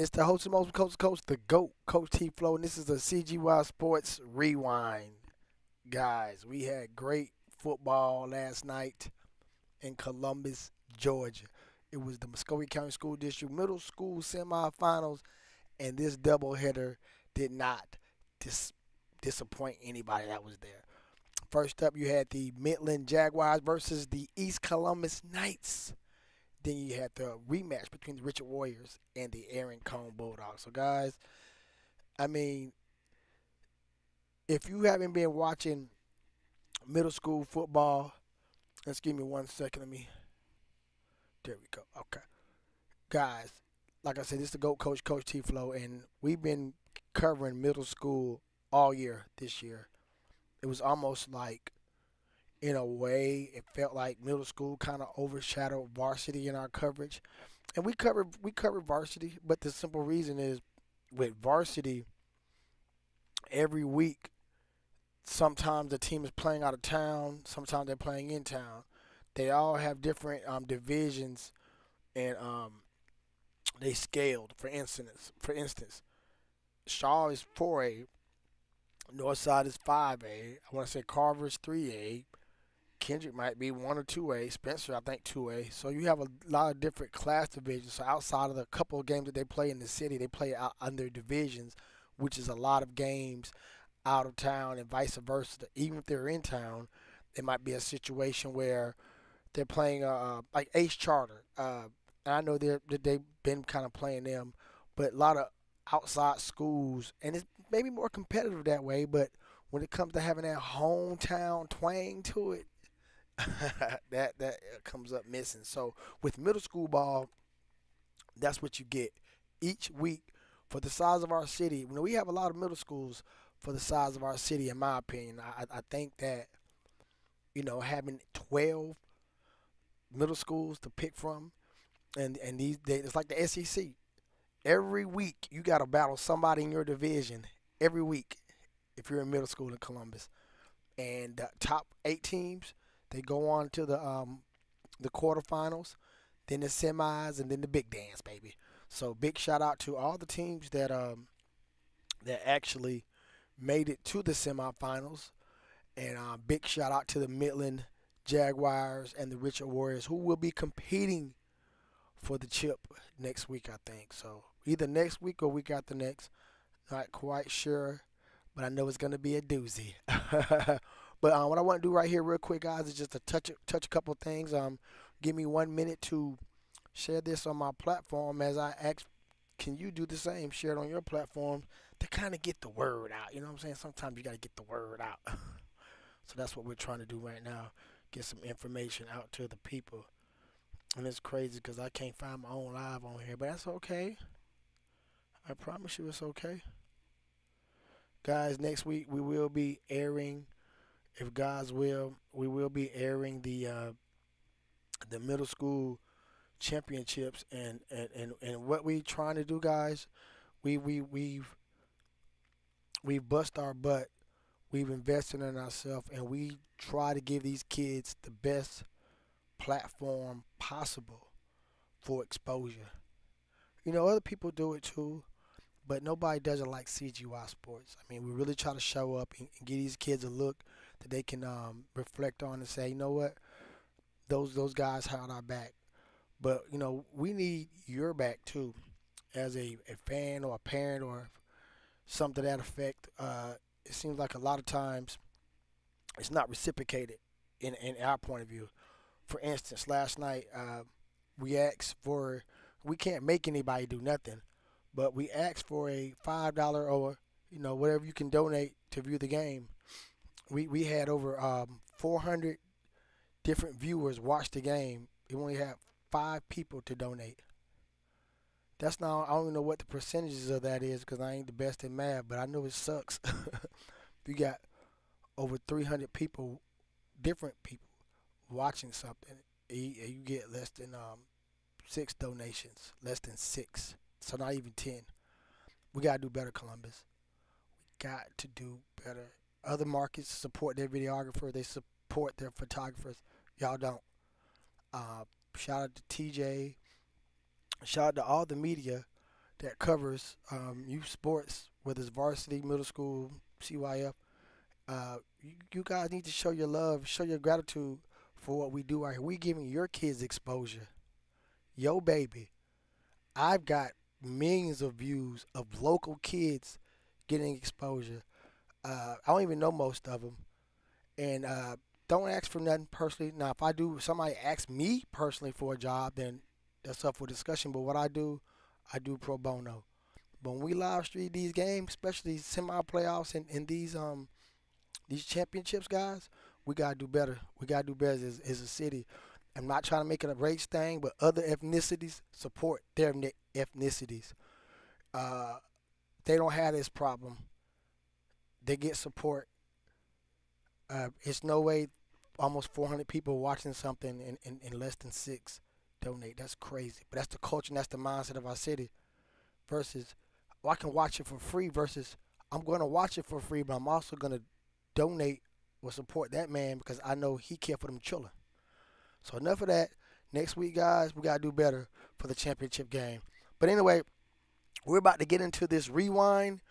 It's the host of most coast to coast, the GOAT, Coach T Flow, and this is the CGY Sports Rewind. Guys, we had great football last night in Columbus, Georgia. It was the Muskogee County School District Middle School semifinals, and this doubleheader did not dis- disappoint anybody that was there. First up, you had the Midland Jaguars versus the East Columbus Knights. Then you had the rematch between the Richard Warriors and the Aaron Cone Bulldogs. So, guys, I mean, if you haven't been watching middle school football, let's give me 1 second. There we go. Okay. Guys, like I said, this is the GOAT Coach, Coach T Flow, and we've been covering middle school all year this year. It was almost like, in a way, it felt like middle school kind of overshadowed varsity in our coverage. And we covered varsity, but the simple reason is with varsity every week, sometimes the team is playing out of town, sometimes they're playing in town. They all have different divisions and they scaled. For instance, Shaw is 4A, Northside is 5A. I want to say Carver is 3A. Kendrick might be 1 or 2A. Spencer, I think 2A. So you have a lot of different class divisions. So outside of the couple of games that they play in the city, they play out under divisions, which is a lot of games out of town and vice versa. Even if they're in town, it might be a situation where they're playing like Ace Charter. And I know they've been kind of playing them, but a lot of outside schools, and it's maybe more competitive that way. But when it comes to having that hometown twang to it, that comes up missing. So with middle school ball, that's what you get each week for the size of our city. We have a lot of middle schools for the size of our city. In my opinion, I think that having 12 middle schools to pick from, and these days it's like the SEC. Every week you got to battle somebody in your division every week if you're in middle school in Columbus. And the top 8 teams, they go on to the quarterfinals, then the semis, and then the big dance, baby. So big shout out to all the teams that actually made it to the semifinals, and big shout out to the Midland Jaguars and the Richard Warriors, who will be competing for the chip next week, I think. So either next week or week after next. Not quite sure, but I know it's going to be a doozy. But what I want to do right here, real quick, guys, is just to touch a couple of things. Give me 1 minute to share this on my platform as I ask. Can you do the same? Share it on your platform to kind of get the word out. You know what I'm saying? Sometimes you got to get the word out. So that's what we're trying to do right now. Get some information out to the people. And it's crazy because I can't find my own live on here, but that's okay. I promise you it's okay. Guys, next week we will be airing, if God's will, we will be airing the middle school championships, and what we trying to do, guys. We've bust our butt. We've invested in ourselves, and we try to give these kids the best platform possible for exposure. Other people do it too, but nobody does it like CGY Sports. I mean, we really try to show up and give these kids a look that they can reflect on and say, you know what, those guys had our back. But we need your back too, as a fan or a parent or something to that effect. It seems like a lot of times it's not reciprocated in our point of view. For instance, last night we asked for, we can't make anybody do nothing, but we asked for a $5 or whatever you can donate to view the game. We had over 400 different viewers watch the game. We only had 5 people to donate. That's not, I don't even know what the percentages of that is because I ain't the best in math, but I know it sucks. You got over 300 people, different people, watching something. You get less than 6 donations, less than 6, so not even 10. We gotta do better, Columbus. We got to do better. Other markets support their videographer, they support their photographers. Y'all don't. Shout out to TJ. Shout out to all the media that covers youth sports, whether it's varsity, middle school, CYF. You guys need to show your love, show your gratitude for what we do out here. We giving your kids exposure. Yo, baby, I've got millions of views of local kids getting exposure. I don't even know most of them, and don't ask for nothing personally. Now, if I do, somebody asks me personally for a job, then that's up for discussion. But what I do pro bono. But when we live stream these games, especially semi-playoffs and these championships, guys, we gotta do better. We gotta do better as a city. I'm not trying to make it a race thing, but other ethnicities support their ethnicities. Uh, they don't have this problem. They get support. It's no way almost 400 people watching something in less than six donate. That's crazy. But that's the culture and that's the mindset of our city. Versus, I can watch it for free. Versus, I'm going to watch it for free, but I'm also going to donate or support that man because I know he care for them children. So enough of that. Next week, guys, we got to do better for the championship game. But anyway, we're about to get into this rewind,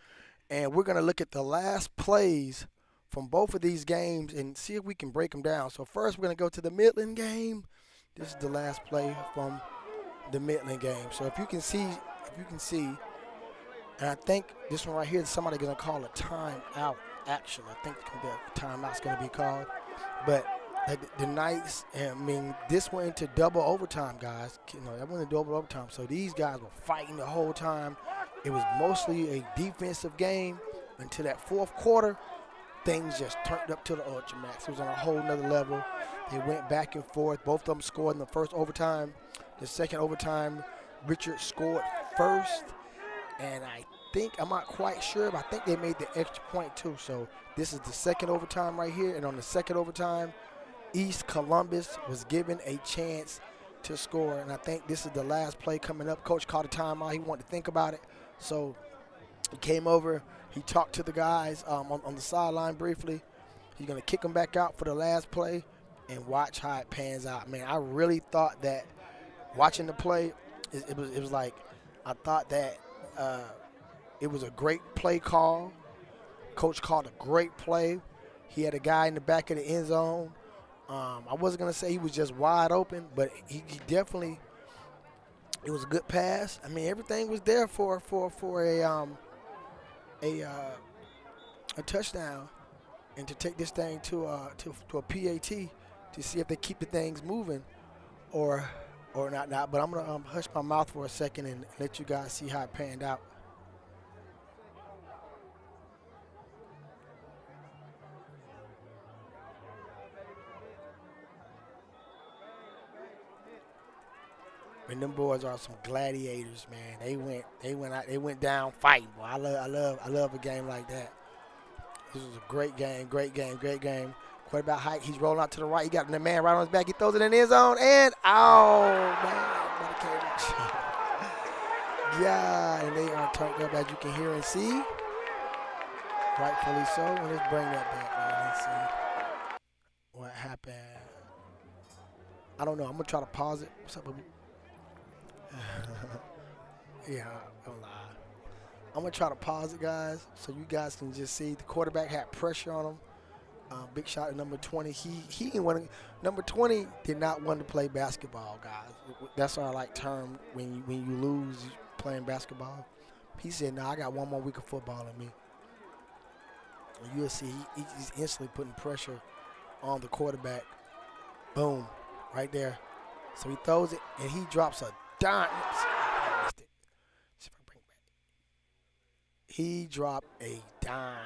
and we're going to look at the last plays from both of these games and see if we can break them down. So first, we're going to go to the Midland game. This is the last play from the Midland game. So if you can see, and I think this one right here, somebody's going to call a timeout. Actually, I think the timeout's going to be called. But the Knights, I mean, this went into double overtime, guys. You know, that went into double overtime. So these guys were fighting the whole time. It was mostly a defensive game until that fourth quarter. Things just turned up to the ultramax. It was on a whole nother level. They went back and forth. Both of them scored in the first overtime. The second overtime, Richard scored first. And I'm not quite sure, but I think they made the extra point too. So this is the second overtime right here. And on the second overtime, East Columbus was given a chance to score. And I think this is the last play coming up. Coach called a timeout. He wanted to think about it. So he came over. He talked to the guys on the sideline briefly. He's going to kick them back out for the last play and watch how it pans out. Man, I really thought that watching the play, it was like I thought that it was a great play call. Coach called a great play. He had a guy in the back of the end zone. I wasn't going to say he was just wide open, but he definitely – it was a good pass. I mean, everything was there for a touchdown and to take this thing to a PAT to see if they keep the things moving or not. But I'm going to hush my mouth for a second and let you guys see how it panned out. And them boys are some gladiators, man. They went down fighting. Boy, I love a game like that. This was a great game. Quarterback hike. He's rolling out to the right. He got the man right on his back. He throws it in the end zone, and man, yeah, and they are turned up as you can hear and see. Rightfully so. And let's bring that back, man. Let's see what happened. I don't know. I'm gonna try to pause it. What's up, baby? Yeah, don't lie. I'm going to try to pause it, guys, so you guys can just see the quarterback had pressure on him. Big shot at number 20. He didn't want to. Number 20 did not want to play basketball, guys. That's our term when you lose playing basketball. He said, "No, I got one more week of football in me." And you'll see he's instantly putting pressure on the quarterback. Boom, right there. So he throws it and he drops a dime. He dropped a dime.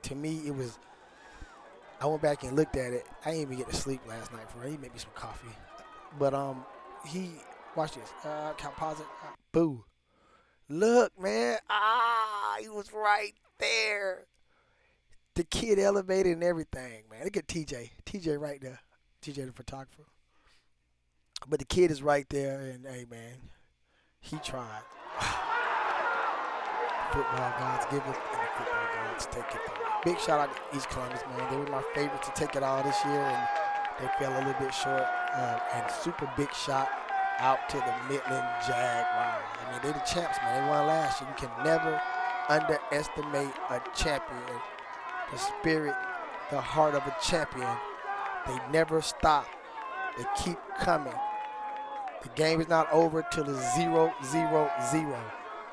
To me, it was. I went back and looked at it. I didn't even get to sleep last night for it. He made me some coffee. But watch this. Can I pause it? Boo. Look, man. He was right there. The kid elevated and everything, man. Look at TJ. TJ right there. TJ the photographer. But the kid is right there, and hey, man, he tried. Football gods give it, and the football gods take it. Big shout out to East Columbus, man. They were my favorites to take it all this year, and they fell a little bit short. And super big shot out to the Midland Jaguars. I mean, they the champs, man. They won last year. You can never underestimate a champion. The spirit, the heart of a champion. They never stop. They keep coming. The game is not over till it's 0-0-0.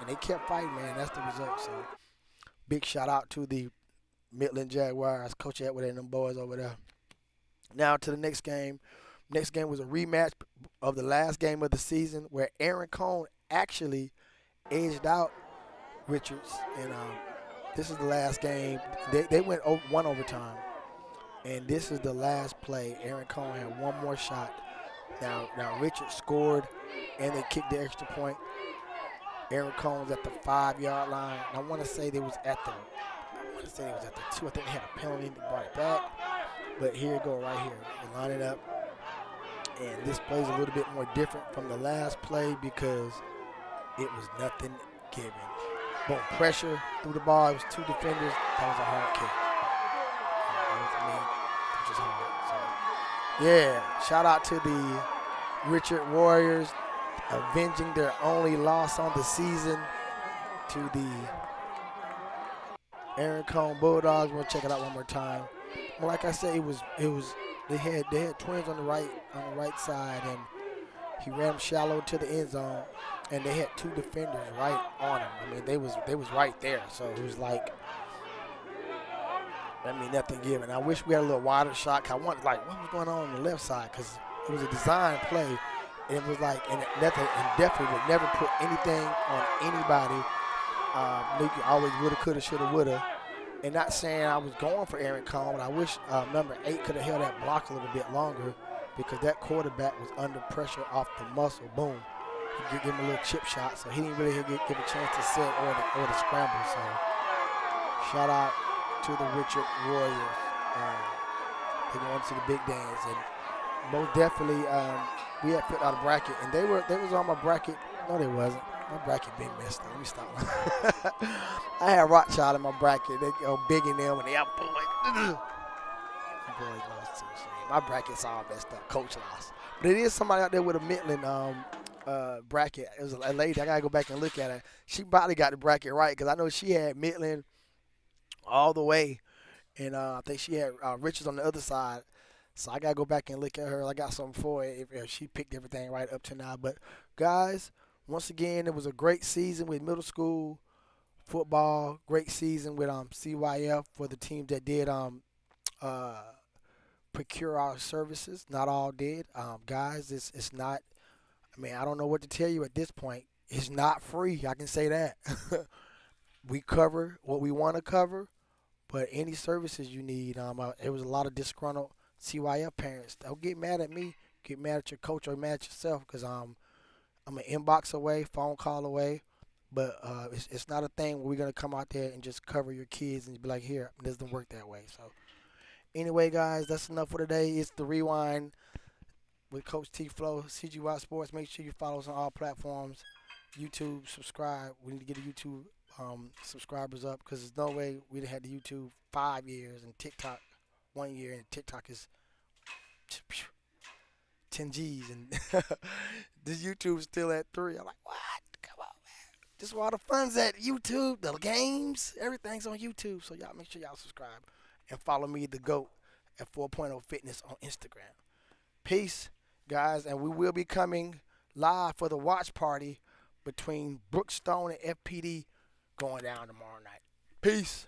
And they kept fighting, man. That's the result. So, big shout out to the Midland Jaguars, Coach Edward and them boys over there. Now to the next game. Next game was a rematch of the last game of the season where Aaron Cone actually edged out Richards. And this is the last game. They went one overtime. And this is the last play. Aaron Cone had one more shot. Now Richards scored, and they kicked the extra point. Aaron Cone was at the 5-yard line. And I want to say they was at the 2. I think they had a penalty. They brought it back. But here it go right here. They line it up. And this play is a little bit more different from the last play because it was nothing given. Boom, pressure through the ball. It was 2 defenders. That was a hard kick. Which is hard. So, yeah, shout out to the Richard Warriors avenging their only loss on the season to the Aaron Cone Bulldogs. We'll check it out one more time. Well, like I said, they had twins on the right side, and he ran them shallow to the end zone, and they had 2 defenders right on him. I mean, they was right there, so it was like, nothing given. I wish we had a little wider shot. 'Cause I wanted, like, what was going on the left side? Because it was a design play, and it was like, and definitely would never put anything on anybody. You always woulda, coulda, shoulda, woulda. And not saying I was going for Aaron Cone, but I wish number 8 could have held that block a little bit longer because that quarterback was under pressure off the muscle. Boom. He give him a little chip shot, so he didn't really give a chance to set or the scramble. So shout out to the Richard Warriors. They going to the big dance, and most definitely we had put out a bracket, and they was on my bracket. No, they wasn't. My bracket been messed up. Let me stop. I had Rothschild in my bracket. They go big in them, and they out boys. The boys lost too. So my bracket's all messed up. Coach lost. But it is somebody out there with a Midland bracket. It was a lady. I got to go back and look at her. She probably got the bracket right because I know she had Midland all the way. And I think she had Richards on the other side. So I got to go back and look at her. I got something for her if she picked everything right up to now. But, guys, once again, it was a great season with middle school football. Great season with CYF for the teams that did procure our services. Not all did. Guys, it's not, I don't know what to tell you at this point. It's not free. I can say that. We cover what we want to cover, but any services you need, it was a lot of disgruntled CYF parents. Don't get mad at me. Get mad at your coach or mad at yourself because I'm an inbox away, phone call away. But it's not a thing where we're going to come out there and just cover your kids and be like, here, it doesn't work that way. So anyway, guys, that's enough for today. It's the Rewind with Coach T Flow, CGY Sports. Make sure you follow us on all platforms. YouTube, subscribe. We need to get the YouTube subscribers up because there's no way we'd have had the YouTube 5 years and TikTok 1 year, and TikTok is 10 G's, and this YouTube's still at 3. I'm like, what? Come on, man. This is where all the fun's at. YouTube, the games, everything's on YouTube. So y'all make sure y'all subscribe and follow me, the GOAT, at 4.0 Fitness on Instagram. Peace, guys, and we will be coming live for the watch party between Brookstone and FPD going down tomorrow night. Peace.